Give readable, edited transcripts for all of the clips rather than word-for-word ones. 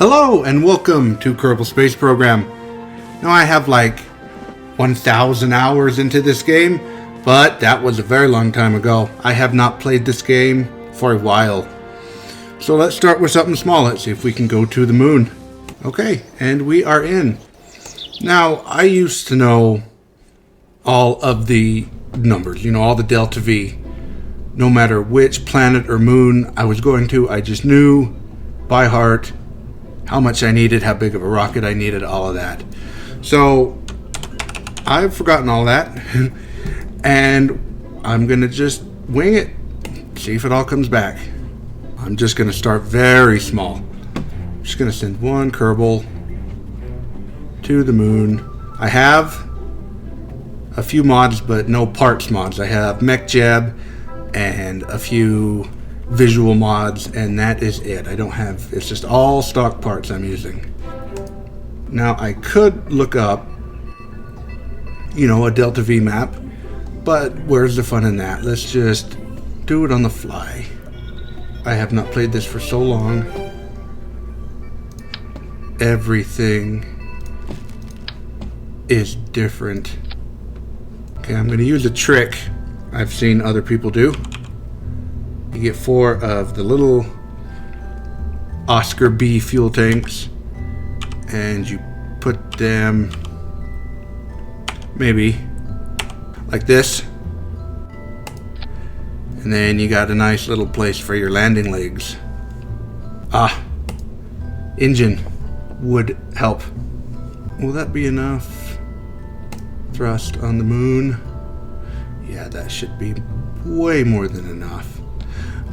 Hello and welcome to Kerbal Space Program. Now I have like 1,000 hours into this game, but that was a very long time ago. I have not played this game for a while. So let's start with something small. Let's see if we can go to the moon. Okay, and we are in. Now, I used to know all of the numbers, all the delta V. No matter which planet or moon I was going to, I just knew by heart how much I needed, how big of a rocket I needed, all of that. So I've forgotten all that, and I'm going to just wing it, see if it all comes back. I'm just going to start very small. I'm just going to send one Kerbal to the moon. I have a few mods, but no parts mods. I have MacLeod and a few visual mods, and that is it. I don't have, it's just all stock parts I'm using. Now I could look up, a Delta V map, but where's the fun in that? Let's just do it on the fly. I have not played this for so long. Everything is different. Okay, I'm going to use a trick I've seen other people do. You get 4 of the little Oscar B fuel tanks, and you put them maybe like this, and then you got a nice little place for your landing legs. Engine would help. Will that be enough thrust on the moon? Yeah, that should be way more than enough.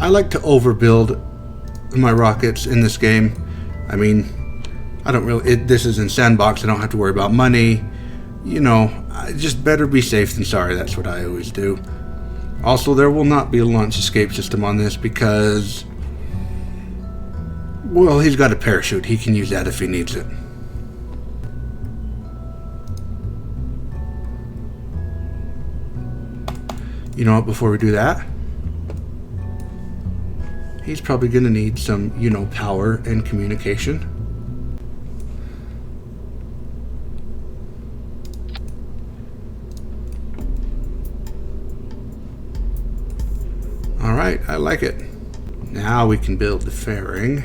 I like to overbuild my rockets in this game. I mean, I don't really, this is in sandbox, I don't have to worry about money. I just better be safe than sorry, that's what I always do. Also, there will not be a launch escape system on this because, well, he's got a parachute. He can use that if he needs it. You know what, before we do that, he's probably going to need some, power and communication. All right, I like it. Now we can build the fairing.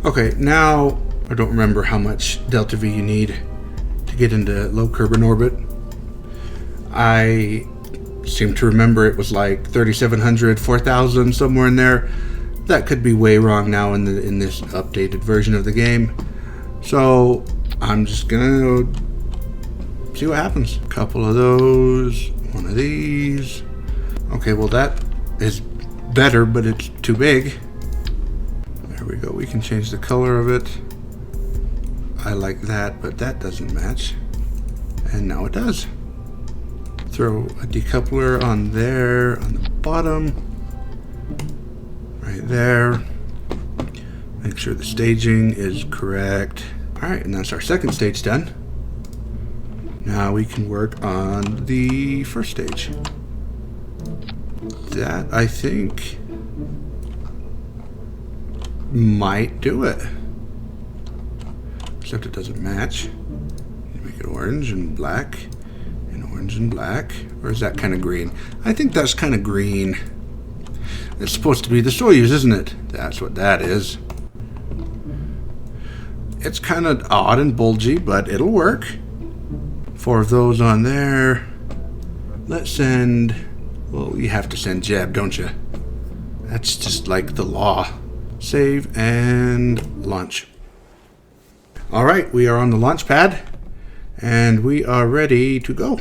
Okay, now I don't remember how much Delta V you need to get into low Kerbal orbit. I seem to remember it was like 3,700, 4,000, somewhere in there. That could be way wrong now in this updated version of the game. So I'm just gonna see what happens. A couple of those, one of these. Okay, well that is better, but it's too big. There we go, we can change the color of it. I like that, but that doesn't match. And now it does. Throw a decoupler on there, on the bottom. Right there. Make sure the staging is correct. Alright, and that's our second stage done. Now we can work on the first stage. That, I think, might do it. Except it doesn't match. You make it orange and black, and orange and black. Or is that kind of green? I think that's kind of green. It's supposed to be the Soyuz, isn't it? That's what that is. It's kind of odd and bulgy, but it'll work. 4 of those on there. Let's send... Well, you have to send Jeb, don't you? That's just like the law. Save and launch. Alright, we are on the launch pad. And we are ready to go.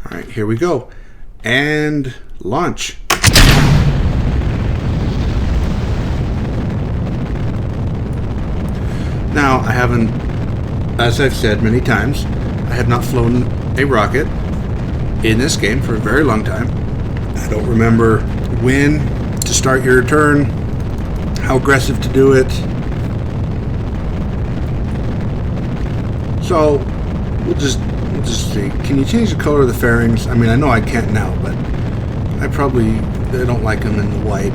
Alright, here we go. And launch. Now, I haven't, as I've said many times, I have not flown a rocket in this game for a very long time. I don't remember when to start your turn, how aggressive to do it. So, we'll just We'll just see. Can you change the color of the fairings? I mean, I know I can't now, but I don't like them in the white.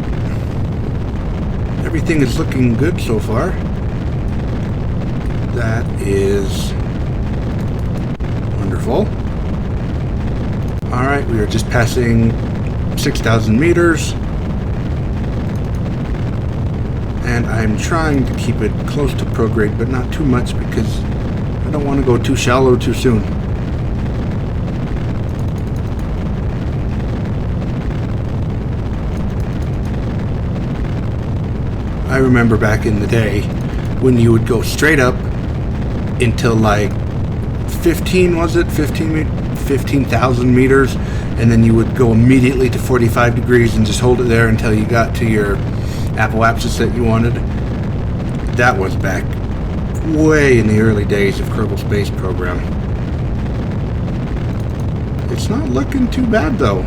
Everything is looking good so far. That is wonderful. Alright, we are just passing 6,000 meters. And I'm trying to keep it close to prograde, but not too much because I don't want to go too shallow too soon. I remember back in the day when you would go straight up until like 15,000 meters, and then you would go immediately to 45 degrees and just hold it there until you got to your apoapsis that you wanted. That was back way in the early days of Kerbal Space Program. It's not looking too bad though.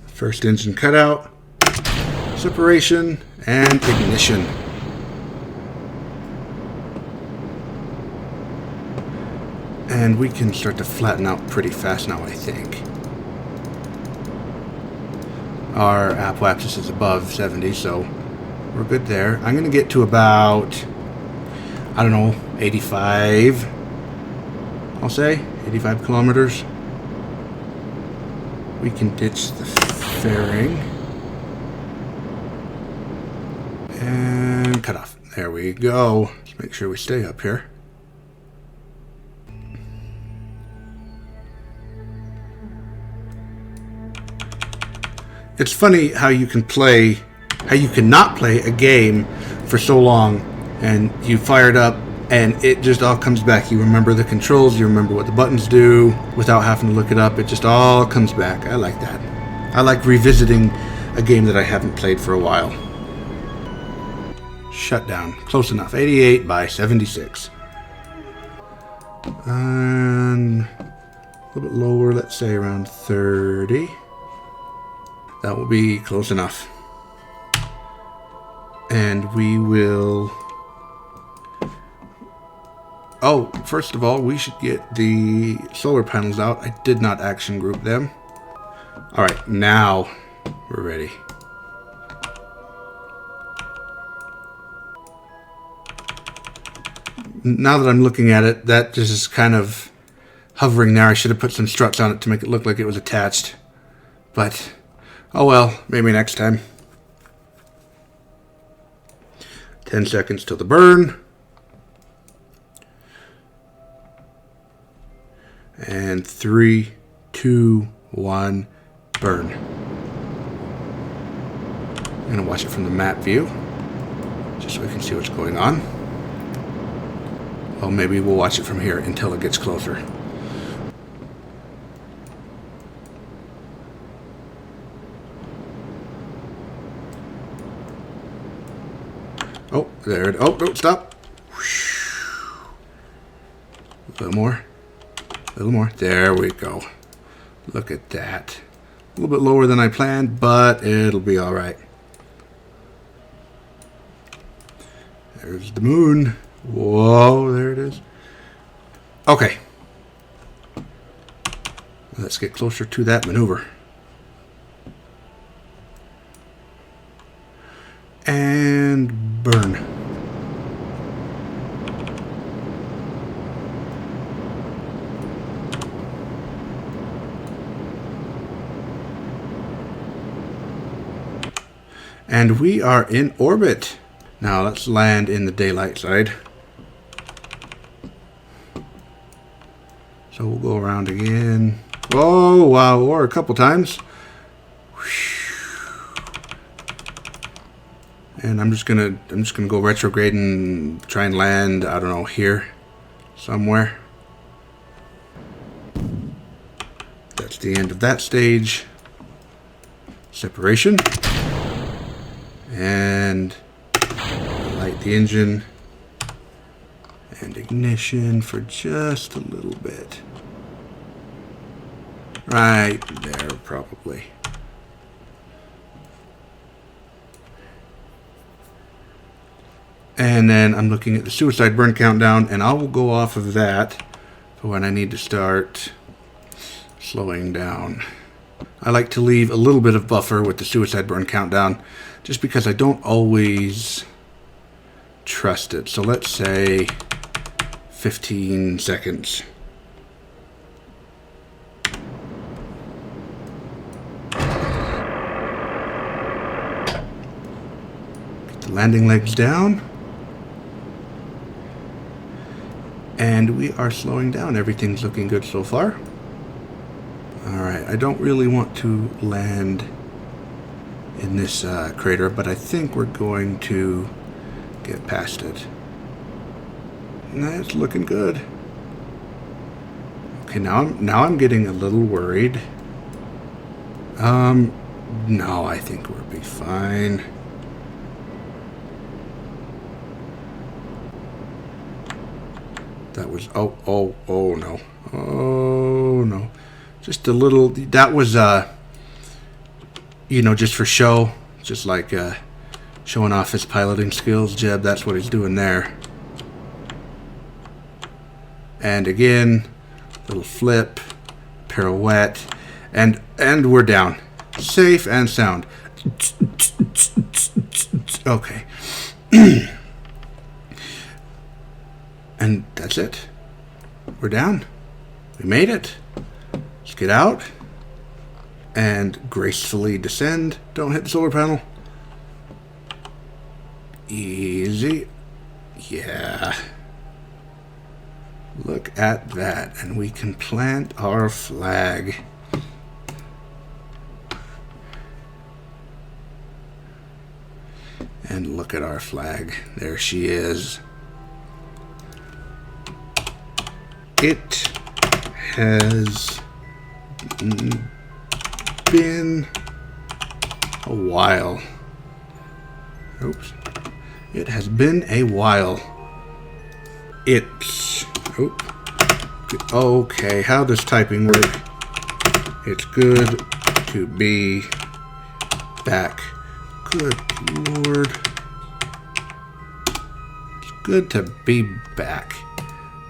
First engine cutout, separation, and ignition. And we can start to flatten out pretty fast now, I think. Our apoapsis is above 70, so we're good there. I'm going to get to about, I don't know, 85, I'll say, 85 kilometers. We can ditch the fairing. And cut off. There we go. Let's make sure we stay up here. It's funny how you cannot play a game for so long and you fire it up and it just all comes back. You remember the controls, you remember what the buttons do without having to look it up. It just all comes back. I like that. I like revisiting a game that I haven't played for a while. Shutdown. Close enough. 88 by 76. And a little bit lower, let's say around 30. That will be close enough. And we will... Oh, first of all, we should get the solar panels out. I did not action group them. Alright, now we're ready. Now that I'm looking at it, that just is kind of hovering there. I should have put some struts on it to make it look like it was attached. But, oh well, maybe next time. 10 seconds till the burn. And 3, 2, 1, burn. I'm going to watch it from the map view, just so we can see what's going on. Well, maybe we'll watch it from here until it gets closer. Oh, there it is. Oh, no, stop. A little more. A little more. There we go. Look at that. A little bit lower than I planned, but it'll be all right. There's the moon. Whoa, there it is. Okay. Let's get closer to that maneuver. And burn. And we are in orbit. Now let's land in the daylight side. So we'll go around again. Oh wow, or a couple times. And I'm just gonna go retrograde and try and land, I don't know, here somewhere. That's the end of that stage. Separation. And light the engine and ignition for just a little bit. Right there, probably. And then I'm looking at the suicide burn countdown, and I will go off of that for when I need to start slowing down. I like to leave a little bit of buffer with the suicide burn countdown just because I don't always trust it. So let's say 15 seconds. Get the landing legs down. And we are slowing down. Everything's looking good so far. Alright, I don't really want to land in this crater, but I think we're going to get past it. That's looking good. Okay, now I'm getting a little worried. No, I think we'll be fine. That was, oh no. Oh no. Just a little, that was, you know, just for show. Just like, showing off his piloting skills. Jeb, that's what he's doing there. And again, little flip, pirouette, and we're down. Safe and sound. Okay. And that's it. We're down. We made it. Let's get out and gracefully descend. Don't hit the solar panel. Easy. Yeah. Look at that. And we can plant our flag. And look at our flag. There she is. It has been a while. Oops. It has been a while. It's... Okay, how does typing work? It's good to be back. Good Lord. It's good to be back.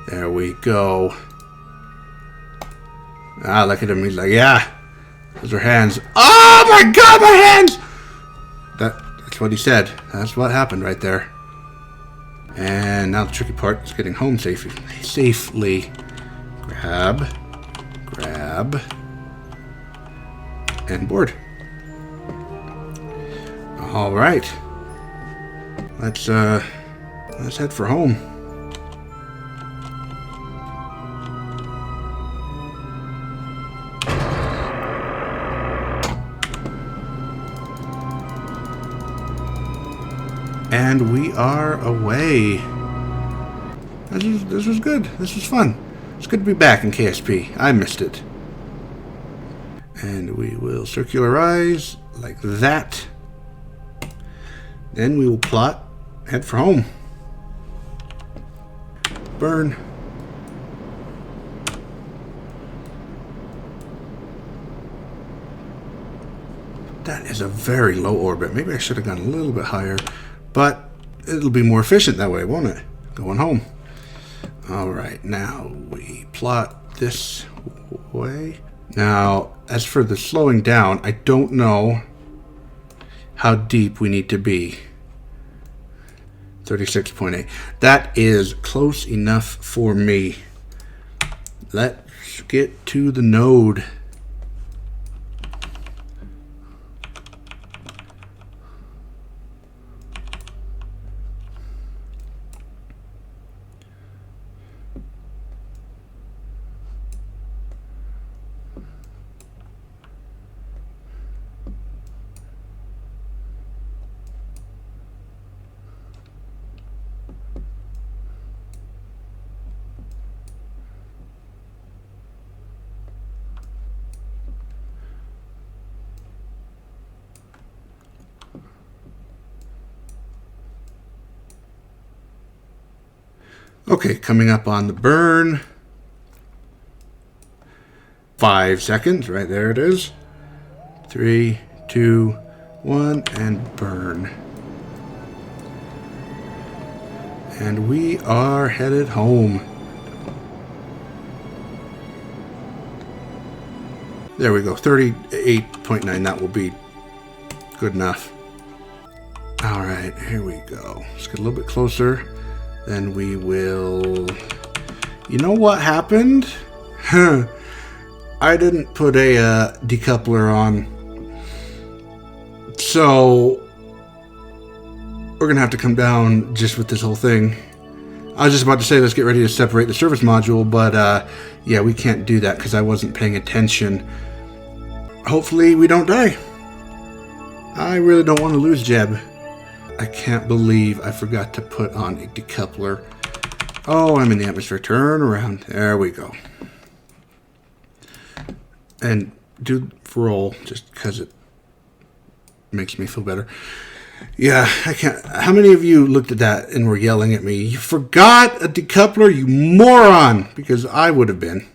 There we go. Ah, look at him. He's like, yeah. Those are hands. Oh my God, my hands! That's what he said. That's what happened right there. And now the tricky part is getting home safely. Grab, and board. All right. Let's head for home. And we are away. This was good. This was fun. It's good to be back in KSP. I missed it. And we will circularize like that. Then we will plot, head for home. Burn. That is a very low orbit. Maybe I should have gone a little bit higher. But it'll be more efficient that way, won't it? Going home. Alright, now we plot this way. Now, as for the slowing down, I don't know how deep we need to be. 36.8. That is close enough for me. Let's get to the node. Okay, coming up on the burn. 5 seconds, right there it is. 3, 2, 1, and burn. And we are headed home. There we go, 38.9, that will be good enough. Alright, here we go. Let's get a little bit closer. Then we will... You know what happened? I didn't put a decoupler on. So... we're going to have to come down just with this whole thing. I was just about to say let's get ready to separate the service module, but yeah, we can't do that because I wasn't paying attention. Hopefully we don't die. I really don't want to lose Jeb. I can't believe I forgot to put on a decoupler. Oh, I'm in the atmosphere. Turn around. There we go. And do roll just because it makes me feel better. Yeah, I can't. How many of you looked at that and were yelling at me? You forgot a decoupler, you moron! Because I would have been.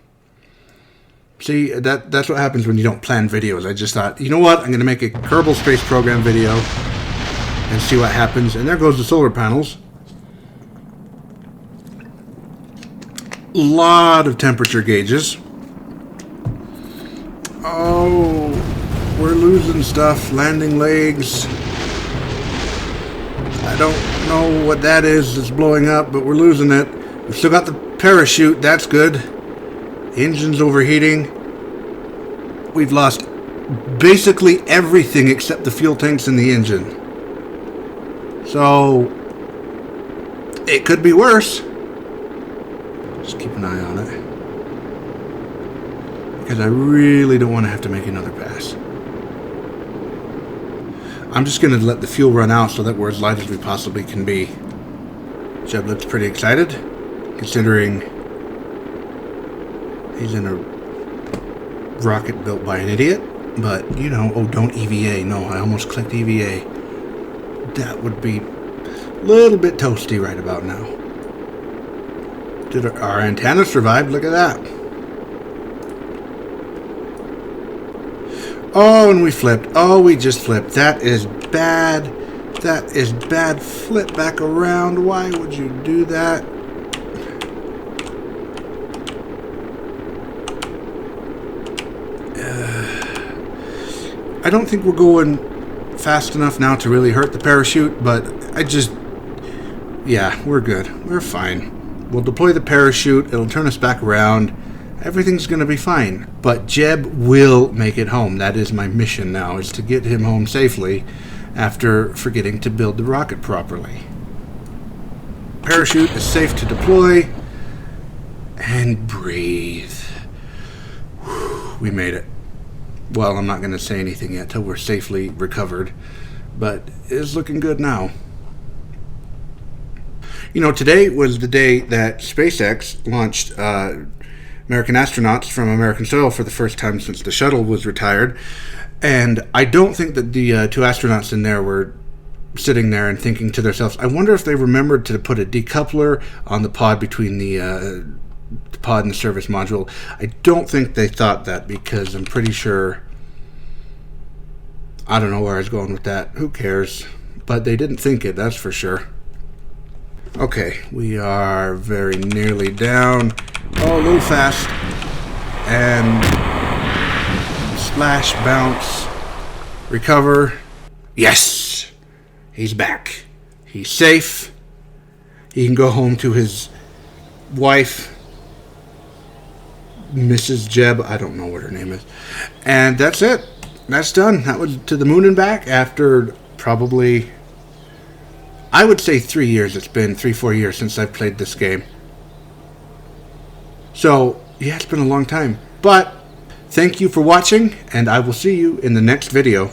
See, that's what happens when you don't plan videos. I just thought, you know what? I'm going to make a Kerbal Space Program video and see what happens. And there goes the solar panels. Lot of temperature gauges. Oh, we're losing stuff. Landing legs. I don't know what that is. It's blowing up, but we're losing it. We've still got the parachute. That's good. Engine's overheating. We've lost basically everything except the fuel tanks and the engine. So, it could be worse. Just keep an eye on it. Because I really don't want to have to make another pass. I'm just going to let the fuel run out so that we're as light as we possibly can be. Jeb looks pretty excited, considering he's in a rocket built by an idiot. But, you know, oh, don't EVA. No, I almost clicked EVA. That would be a little bit toasty right about now. Did our antenna survive? Look at that. Oh, and we flipped. Oh, we just flipped. That is bad. That is bad. Flip back around. Why would you do that? I don't think we're going fast enough now to really hurt the parachute, but yeah, we're good. We're fine. We'll deploy the parachute. It'll turn us back around. Everything's going to be fine. But Jeb will make it home. That is my mission now, is to get him home safely after forgetting to build the rocket properly. Parachute is safe to deploy. And breathe. Whew, we made it. Well, I'm not going to say anything yet till we're safely recovered. But it's looking good now. You know, today was the day that SpaceX launched American astronauts from American soil for the first time since the shuttle was retired. And I don't think that the two astronauts in there were sitting there and thinking to themselves, I wonder if they remembered to put a decoupler on the pod between the pod and the service module. I don't think they thought that, because I'm pretty sure, I don't know where I was going with that. Who cares? But they didn't think it, that's for sure. Okay, we are very nearly down. Oh, a little fast. And splash, bounce, recover. Yes! He's back. He's safe. He can go home to his wife, Mrs. Jeb. I don't know what her name is. And that's it. That's done. That was to the moon and back after probably, I would say 3 years. It's been 3-4 years since I've played this game. So, yeah, it's been a long time. But, thank you for watching, and I will see you in the next video.